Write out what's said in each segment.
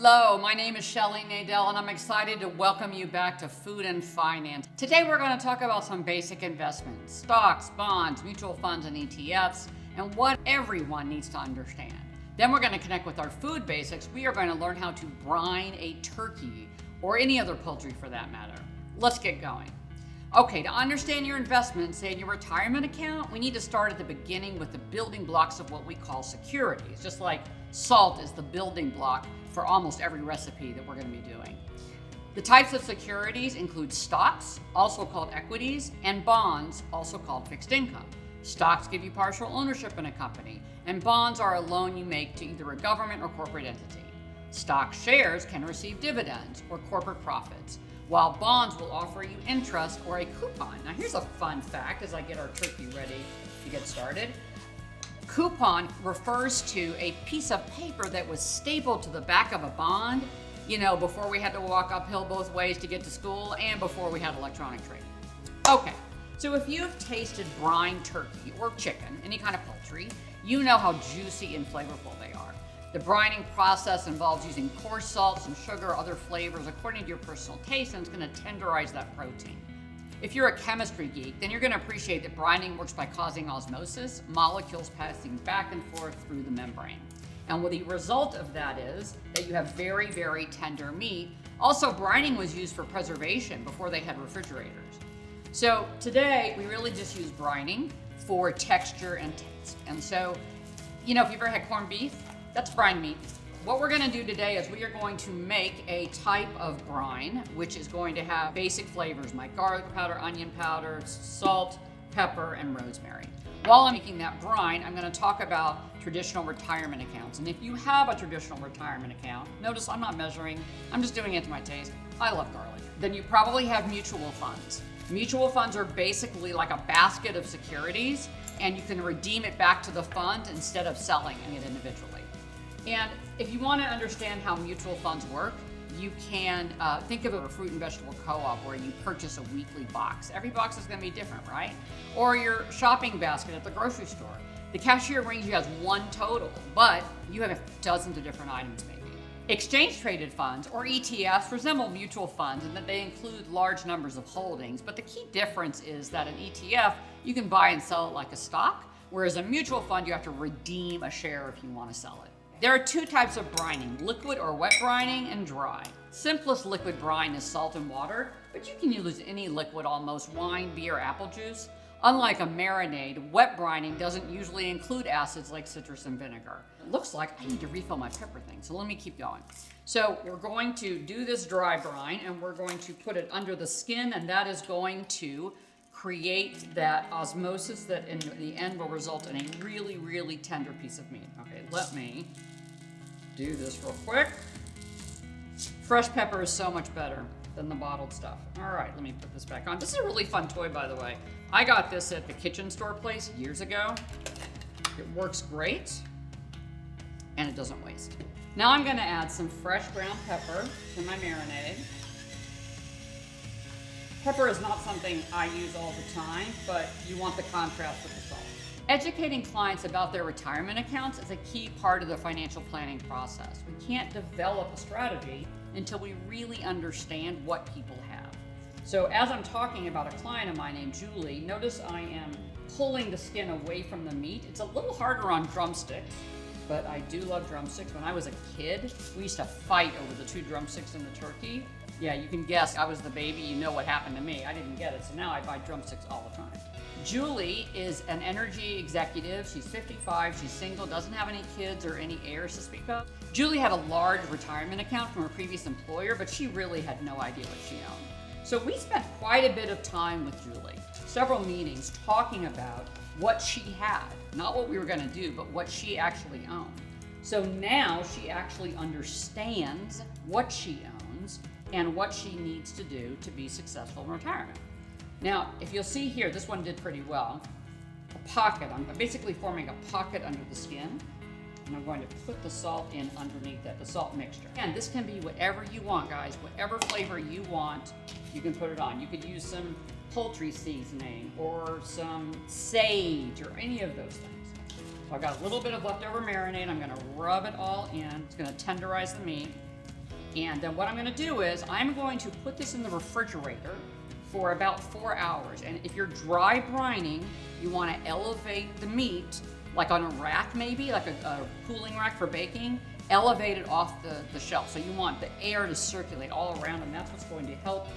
Hello, my name is Shelley Nadel and I'm excited to welcome you back to Food and Finance. Today we're going to talk about some basic investments, stocks, bonds, mutual funds, and ETFs, and what everyone needs to understand. Then we're going to connect with our food basics. We are going to learn how to brine a turkey, or any other poultry for that matter. Let's get going. Okay, to understand your investments, say in your retirement account, we need to start at the beginning with the building blocks of what we call securities, just like salt is the building block for almost every recipe that we're going to be doing. The types of securities include stocks, also called equities, and bonds, also called fixed income. Stocks give you partial ownership in a company, and bonds are a loan you make to either a government or corporate entity. Stock shares can receive dividends or corporate profits, while bonds will offer you interest or a coupon. Now here's a fun fact as I get our turkey ready to get started. Coupon refers to a piece of paper that was stapled to the back of a bond, before we had to walk uphill both ways to get to school and before we had electronic trading. Okay, so if you've tasted brine turkey or chicken, any kind of poultry, you know how juicy and flavorful they are. The brining process involves using coarse salts and sugar or other flavors according to your personal taste, and it's going to tenderize that protein. If you're a chemistry geek, then you're going to appreciate that brining works by causing osmosis, molecules passing back and forth through the membrane. And the result of that is that you have very, very tender meat. Also, brining was used for preservation before they had refrigerators. So today, we really just use brining for texture and taste. And so, if you've ever had corned beef, that's brine meat. What we're going to do today is we are going to make a type of brine, which is going to have basic flavors like garlic powder, onion powder, salt, pepper, and rosemary. While I'm making that brine, I'm going to talk about traditional retirement accounts. And if you have a traditional retirement account, notice I'm not measuring, I'm just doing it to my taste. I love garlic. Then you probably have mutual funds. Mutual funds are basically like a basket of securities, and you can redeem it back to the fund instead of selling it individually. And if you want to understand how mutual funds work, you can think of a fruit and vegetable co-op where you purchase a weekly box. Every box is going to be different, right? Or your shopping basket at the grocery store. The cashier brings you as one total, but you have dozens of different items maybe. Exchange traded funds, or ETFs, resemble mutual funds in that they include large numbers of holdings, but the key difference is that an ETF, you can buy and sell it like a stock, whereas a mutual fund, you have to redeem a share if you want to sell it. There are two types of brining, liquid or wet brining and dry. Simplest liquid brine is salt and water, but you can use any liquid almost, wine, beer, apple juice. Unlike a marinade, wet brining doesn't usually include acids like citrus and vinegar. It looks like I need to refill my pepper thing, so let me keep going. So we're going to do this dry brine and we're going to put it under the skin, and that is going to create that osmosis that in the end will result in a really, really tender piece of meat. Okay, let me do this real quick. Fresh pepper is so much better than the bottled stuff. All right, let me put this back on. This is a really fun toy, by the way. I got this at the kitchen store place years ago. It works great, and it doesn't waste. Now I'm gonna add some fresh ground pepper to my marinade. Pepper is not something I use all the time, but you want the contrast with the salt. Educating clients about their retirement accounts is a key part of the financial planning process. We can't develop a strategy until we really understand what people have. So as I'm talking about a client of mine named Julie, notice I am pulling the skin away from the meat. It's a little harder on drumsticks, but I do love drumsticks. When I was a kid, we used to fight over the two drumsticks in the turkey. Yeah, you can guess I was the baby, you know what happened to me. I didn't get it, so now I buy drumsticks all the time. Julie is an energy executive. She's 55, she's single, doesn't have any kids or any heirs to speak of. Julie had a large retirement account from her previous employer, but she really had no idea what she owned. So we spent quite a bit of time with Julie, several meetings talking about what she had, not what we were gonna do, but what she actually owned. So now she actually understands what she owns and what she needs to do to be successful in retirement. Now, if you'll see here, this one did pretty well. A pocket, I'm basically forming a pocket under the skin, and I'm going to put the salt in underneath that, the salt mixture. And this can be whatever you want, guys. Whatever flavor you want, you can put it on. You could use some poultry seasoning or some sage or any of those things. So I've got a little bit of leftover marinade. I'm gonna rub it all in. It's gonna tenderize the meat. And then what I'm gonna do is I'm going to put this in the refrigerator for about 4 hours. And if you're dry brining, you wanna elevate the meat, like on a rack maybe, like a cooling rack for baking, elevate it off the shelf. So you want the air to circulate all around, and that's what's going to help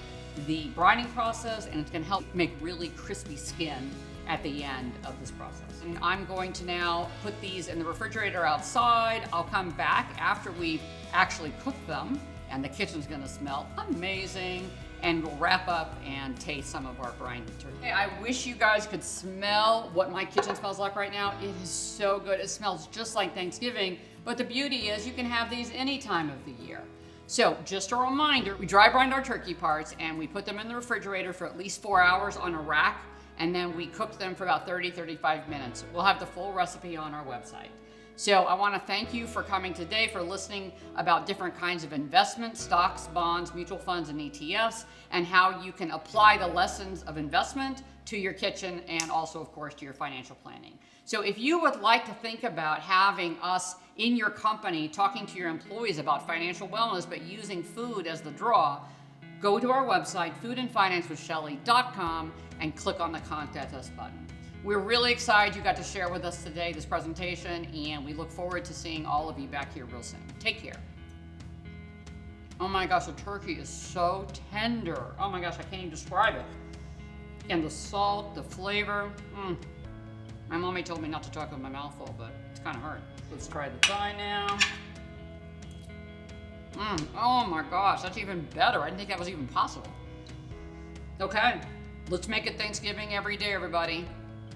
the brining process, and it's gonna help make really crispy skin at the end of this process. And I'm going to now put these in the refrigerator outside. I'll come back after we've actually cooked them, and the kitchen's gonna smell amazing, and we'll wrap up and taste some of our brine turkey. Hey, I wish you guys could smell what my kitchen smells like right now. It is so good. It smells just like Thanksgiving, but the beauty is you can have these any time of the year. So just a reminder, we dry brined our turkey parts and we put them in the refrigerator for at least 4 hours on a rack, and then we cooked them for about 30-35 minutes. We'll have the full recipe on our website. So I want to thank you for coming today, for listening about different kinds of investments, stocks, bonds, mutual funds, and ETFs, and how you can apply the lessons of investment to your kitchen and also, of course, to your financial planning. So if you would like to think about having us in your company talking to your employees about financial wellness, but using food as the draw, go to our website, foodandfinancewithshelley.com, and click on the Contact Us button. We're really excited you got to share with us today this presentation, and we look forward to seeing all of you back here real soon. Take care. Oh my gosh, the turkey is so tender. Oh my gosh, I can't even describe it. And the salt, the flavor. My mommy told me not to talk with my mouth full, but it's kind of hard. Let's try the thigh now. Oh my gosh, that's even better. I didn't think that was even possible. Okay, let's make it Thanksgiving every day, everybody.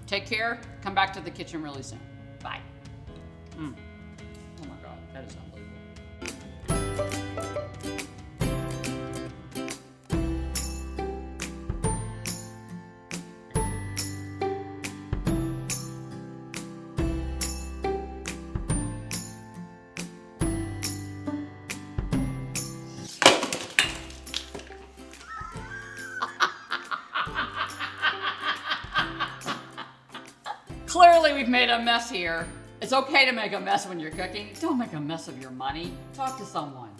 Take care. Come back to the kitchen really soon. Bye. Oh my God, that is unbelievable. Clearly we've made a mess here. It's okay to make a mess when you're cooking. Don't make a mess of your money. Talk to someone.